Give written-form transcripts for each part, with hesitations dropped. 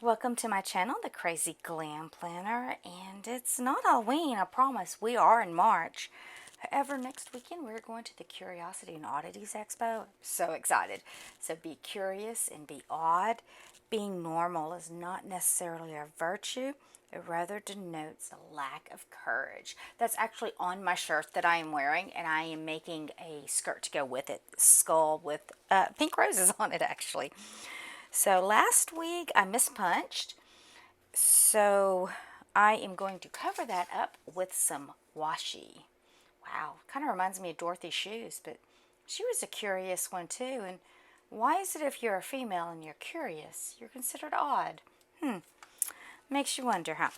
Welcome to my channel, The Crazy Glam Planner, and it's not Halloween, I promise. We are in March. However, next weekend we're going to the Curiosity and Oddities Expo. I'm so excited. So be curious and be odd. Being normal is not necessarily a virtue. It rather denotes a lack of courage. That's actually on my shirt that I am wearing, and I am making a skirt to go with it. Skull with pink roses on it, actually. So last week I mispunched, so I am going to cover that up with some washi. Wow, kind of reminds me of Dorothy's shoes, but she was a curious one too. And why is it if you're a female and you're curious, you're considered odd? Makes you wonder, huh?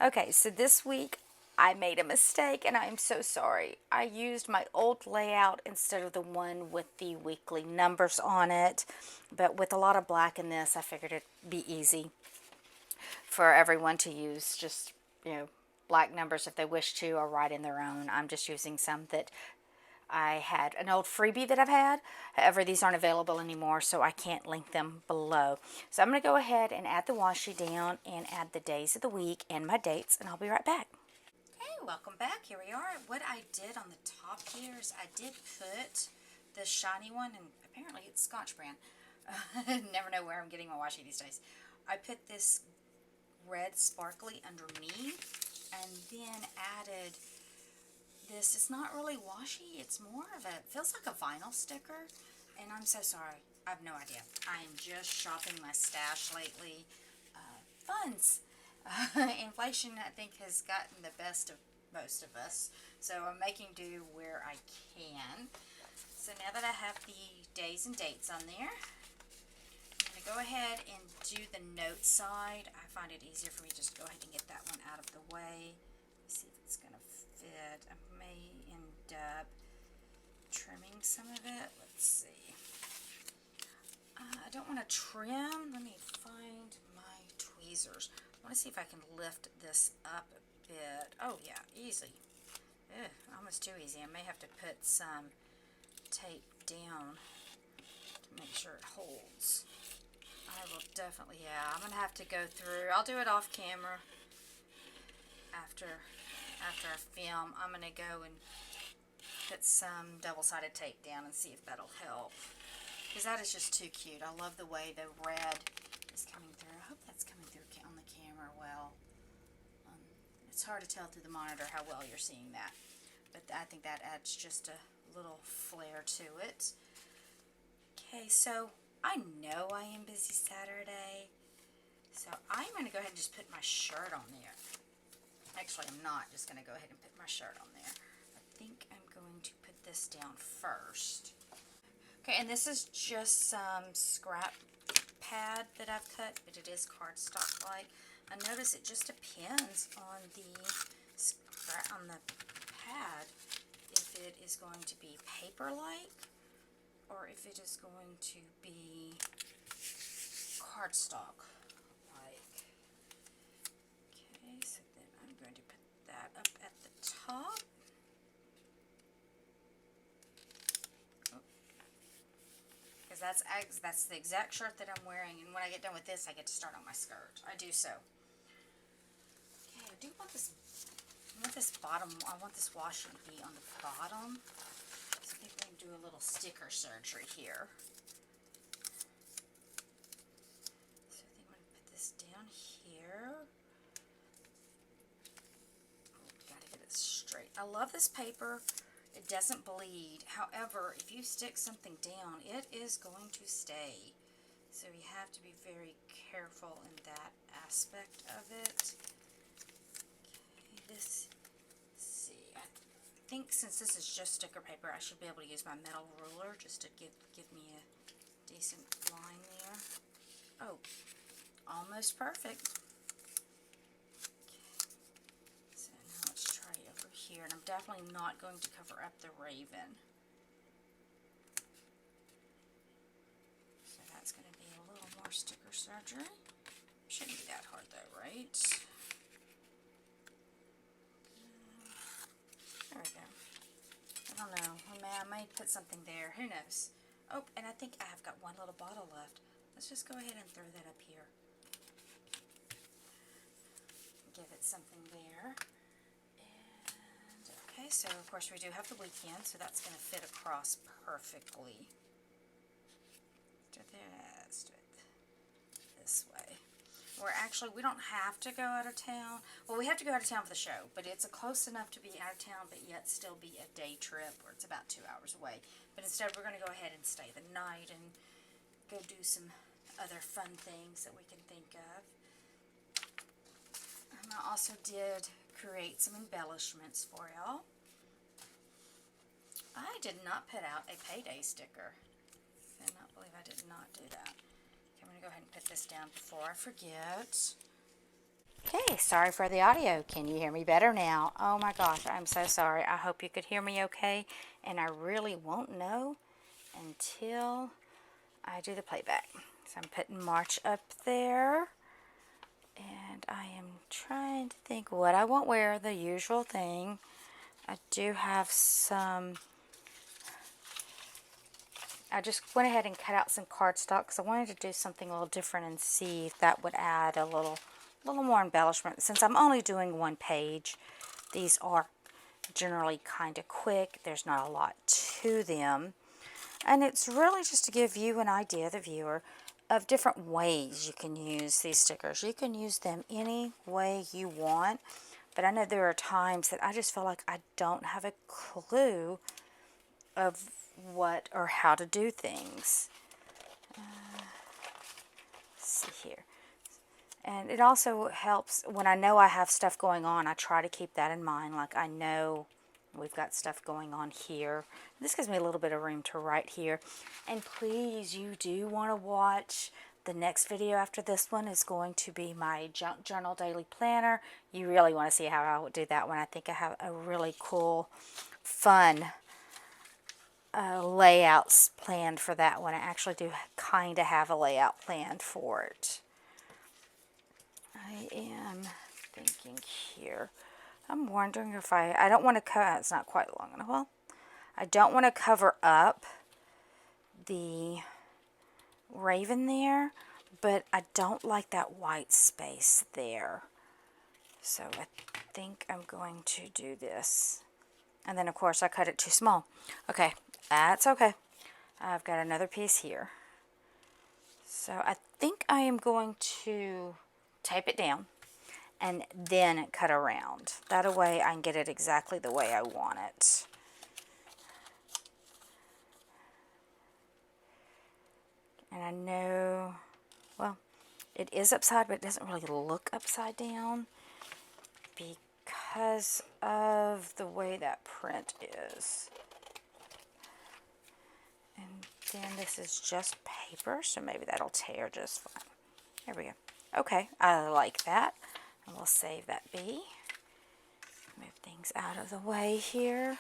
Okay, so this week I made a mistake and I am so sorry. I used my old layout instead of the one with the weekly numbers on it. But with a lot of black in this, I figured it'd be easy for everyone to use. Just, black numbers if they wish to, or write in their own. I'm just using some that I had an old freebie that I've had. However, these aren't available anymore, so I can't link them below. So I'm going to go ahead and add the washi down and add the days of the week and my dates, and I'll be right back. Okay, welcome back. Here we are. What I did on the top here is I did put the shiny one, and apparently it's Scotch brand. Never know where I'm getting my washi these days. I put this red sparkly underneath and then added this. It's not really washi, it's more of a, feels like a vinyl sticker, and I'm so sorry, I have no idea. I am just shopping my stash lately. Funds. Inflation, I think, has gotten the best of most of us, so I'm making do where I can. So now that I have the days and dates on there, I'm going to go ahead and do the note side. I find it easier for me to just go ahead and get that one out of the way. Let's see if it's going to fit. I may end up trimming some of it. Let's see. I don't want to trim. Let me find my tweezers. I want to see if I can lift this up a bit. Oh yeah, easy. Ugh, almost too easy. I may have to put some tape down to make sure it holds. I will definitely, yeah, I'm going to have to go through. I'll do it off camera after I film. I'm going to go and put some double-sided tape down and see if that'll help. Because that is just too cute. I love the way the red is coming through. I hope that's coming through on the camera well. It's hard to tell through the monitor how well you're seeing that. But I think that adds just a little flair to it. Okay, so I know I am busy Saturday. So I'm going to go ahead and just put my shirt on there. Actually, I'm not just going to go ahead and put my shirt on there. I think I'm going to put this down first. Okay, and this is just some scrap pad that I've cut, but it is cardstock-like. I notice it just depends on the pad if it is going to be paper-like or if it is going to be cardstock. Okay, so then I'm going to put that up at the top. Because that's the exact shirt that I'm wearing, and when I get done with this, I get to start on my skirt. I do so. Okay, I do want this bottom, I want this washi to be on the bottom. So I think we're going to do a little sticker surgery here. So I think I'm going to put this down here. Gotta get it straight. I love this paper. It doesn't bleed. However, if you stick something down, it is going to stay. So you have to be very careful in that aspect of it. Okay, let's see. I think since this is just sticker paper, I should be able to use my metal ruler just to give me a decent line there. Oh, almost perfect. Here, and I'm definitely not going to cover up the raven. So that's going to be a little more sticker surgery. Shouldn't be that hard though, right? There we go. I don't know. I may put something there. Who knows? Oh, and I think I've got one little bottle left. Let's just go ahead and throw that up here. something there. And okay, so of course we do have the weekend, so that's going to fit across perfectly. Let's do it this way. We don't have to go out of town. Well, we have to go out of town for the show, but it's close enough to be out of town, but yet still be a day trip, or it's about 2 hours away. But instead, we're going to go ahead and stay the night and go do some other fun things that we can think of. I also did create some embellishments for y'all. I did not put out a payday sticker. I cannot believe I did not do that. Okay, I'm going to go ahead and put this down before I forget. Okay, sorry for the audio. Can you hear me better now? Oh my gosh, I'm so sorry. I hope you could hear me okay, and I really won't know until I do the playback. So I'm putting March up there, and I am trying to think what I won't wear, the usual thing. I do have some, I just went ahead and cut out some cardstock because I wanted to do something a little different and see if that would add a little more embellishment. Since I'm only doing one page, these are generally kind of quick. There's not a lot to them. And it's really just to give you an idea, the viewer, of different ways you can use these stickers. You can use them any way you want. But I know there are times that I just feel like I don't have a clue of what or how to do things. Let's see here. And it also helps when I know I have stuff going on. I try to keep that in mind. Like I know we've got stuff going on here. This gives me a little bit of room to write here. And please, you do want to watch the next video after this one is going to be my Junk Journal Daily Planner. You really want to see how I would do that one. I think I have a really cool, fun layouts planned for that one. I actually do kind of have a layout planned for it. I am thinking here. I'm wondering if I don't want to cut, it's not quite long enough. Well, I don't want to cover up the raven there, but I don't like that white space there. So I think I'm going to do this. And then of course I cut it too small. Okay, that's okay. I've got another piece here. So I think I am going to tape it down and then cut around. That way I can get it exactly the way I want it. And I know, well, it is upside, but it doesn't really look upside down because of the way that print is. And then this is just paper, so maybe that'll tear just fine. There we go. Okay, I like that. And we'll save that be. Move things out of the way here.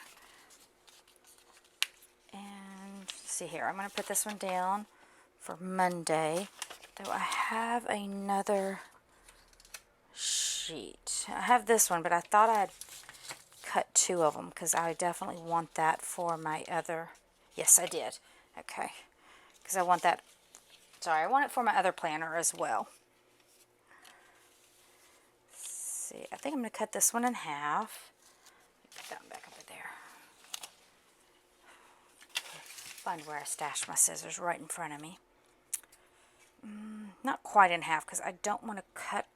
And see here, I'm going to put this one down for Monday. Though I have another sheet. I have this one, but I thought I'd cut two of them because I definitely want that for my other. Yes, I did. Okay. Because I want that. Sorry, I want it for my other planner as well. Let's see, I think I'm going to cut this one in half. Put that one back over there. Find where I stashed my scissors right in front of me. Not quite in half because I don't want to cut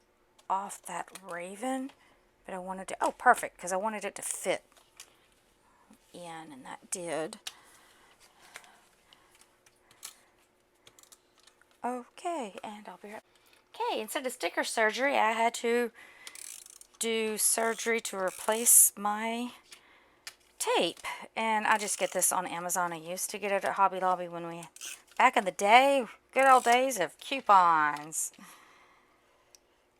off that raven, but I wanted to, oh perfect, because I wanted it to fit in, and that did. Okay, and I'll be right. Okay, instead of sticker surgery, I had to do surgery to replace my tape, and I just get this on Amazon. I used to get it at Hobby Lobby when we, back in the day, good old days of coupons.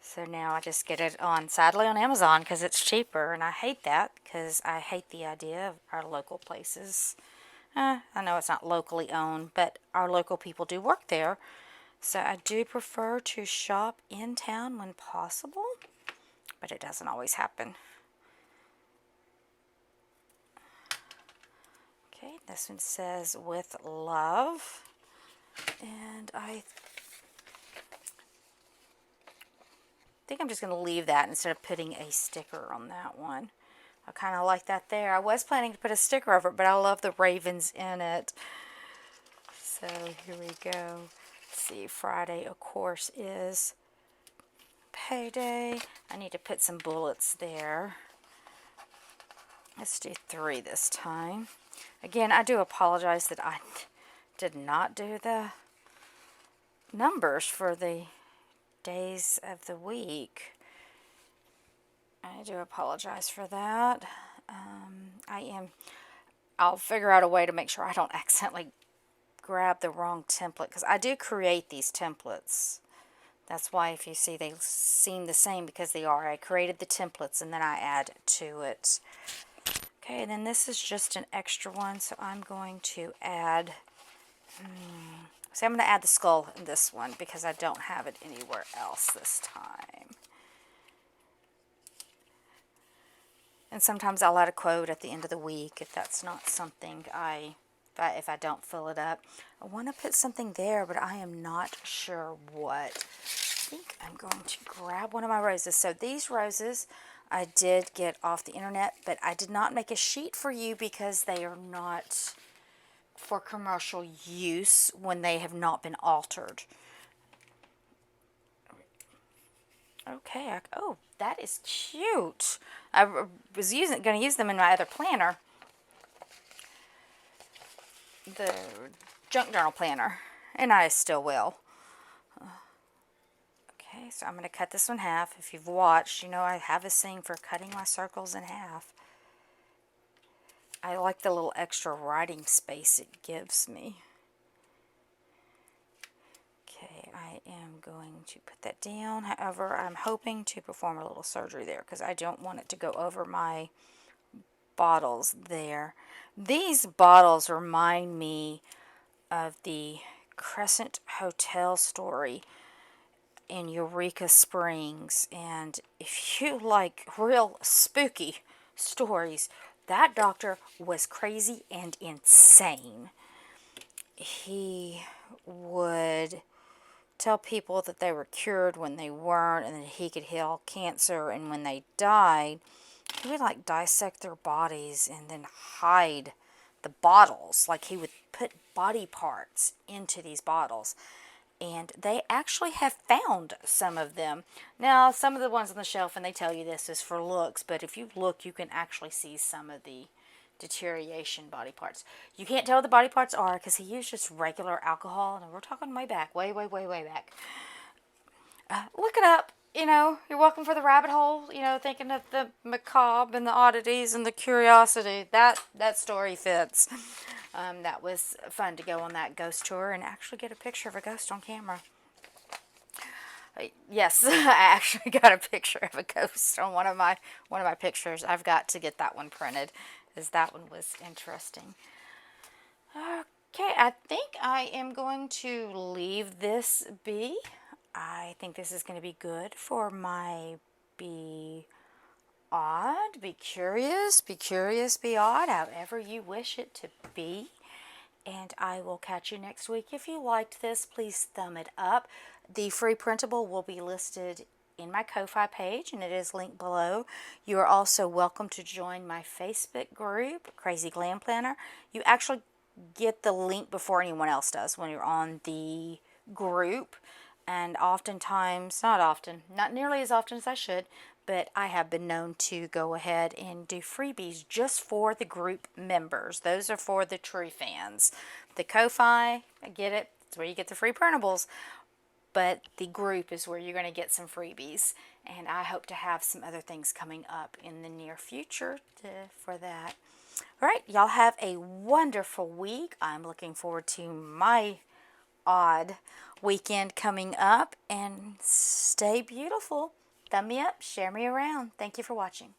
So now I just get it on, sadly, on Amazon because it's cheaper, and I hate that because I hate the idea of our local places. I know it's not locally owned, but our local people do work there. So I do prefer to shop in town when possible, but it doesn't always happen. Okay, this one says with love, and I think I'm just going to leave that instead of putting a sticker on that one. I kind of like that there. I was planning to put a sticker over it, but I love the ravens in it. So here we go. Let's see, Friday, of course, is payday. I need to put some bullets there. Let's do 3 this time. Again, I do apologize that I did not do the numbers for the days of the week. I do apologize for that. I'll figure out a way to make sure I don't accidentally grab the wrong template, because I do create these templates. That's why if you see they seem the same, because they are. I created the templates and then I add to it. Okay, and then this is just an extra one, so I'm going to add, so I'm going to add the skull in this one because I don't have it anywhere else this time. And sometimes I'll add a quote at the end of the week if that's not something if I don't fill it up. I want to put something there, but I am not sure what. I think I'm going to grab one of my roses. So these roses I did get off the internet, but I did not make a sheet for you because they are not for commercial use when they have not been altered. Okay, oh, that is cute. I was going to use them in my other planner, the junk journal planner, and I still will. Okay, so I'm going to cut this one in half. If you've watched, you know I have a thing for cutting my circles in half. I like the little extra writing space it gives me. Okay, I am going to put that down. However, I'm hoping to perform a little surgery there because I don't want it to go over my bottles there. These bottles remind me of the Crescent Hotel story in Eureka Springs, and if you like real spooky stories, that doctor was crazy and insane. He would tell people that they were cured when they weren't, and that he could heal cancer, and when they died, he would like dissect their bodies and then hide the bottles. Like he would put body parts into these bottles. And they actually have found some of them. Now, some of the ones on the shelf, and they tell you this is for looks, but if you look, you can actually see some of the deterioration body parts. You can't tell what the body parts are because he used just regular alcohol, and we're talking way back, way back. Look it up. You know, you're welcome for the rabbit hole, you know, thinking of the macabre and the oddities and the curiosity. That story fits. That was fun to go on that ghost tour and actually get a picture of a ghost on camera. Yes, I actually got a picture of a ghost on one of my pictures. I've got to get that one printed, as that one was interesting. Okay, I think I am going to leave this be. I think this is going to be good for my be odd, be curious, be odd, however you wish it to be. And I will catch you next week. If you liked this, please thumb it up. The free printable will be listed in my Ko-Fi page, and it is linked below. You are also welcome to join my Facebook group, Crazy Glam Planner. You actually get the link before anyone else does when you're on the group. And oftentimes, not nearly as often as I should, but I have been known to go ahead and do freebies just for the group members. Those are for the true fans. The Ko-Fi, I get it, it's where you get the free printables, but the group is where you're going to get some freebies. And I hope to have some other things coming up in the near future for that. All right, y'all have a wonderful week. I'm looking forward to my odd weekend coming up, and stay beautiful. Thumb me up, share me around. Thank you for watching.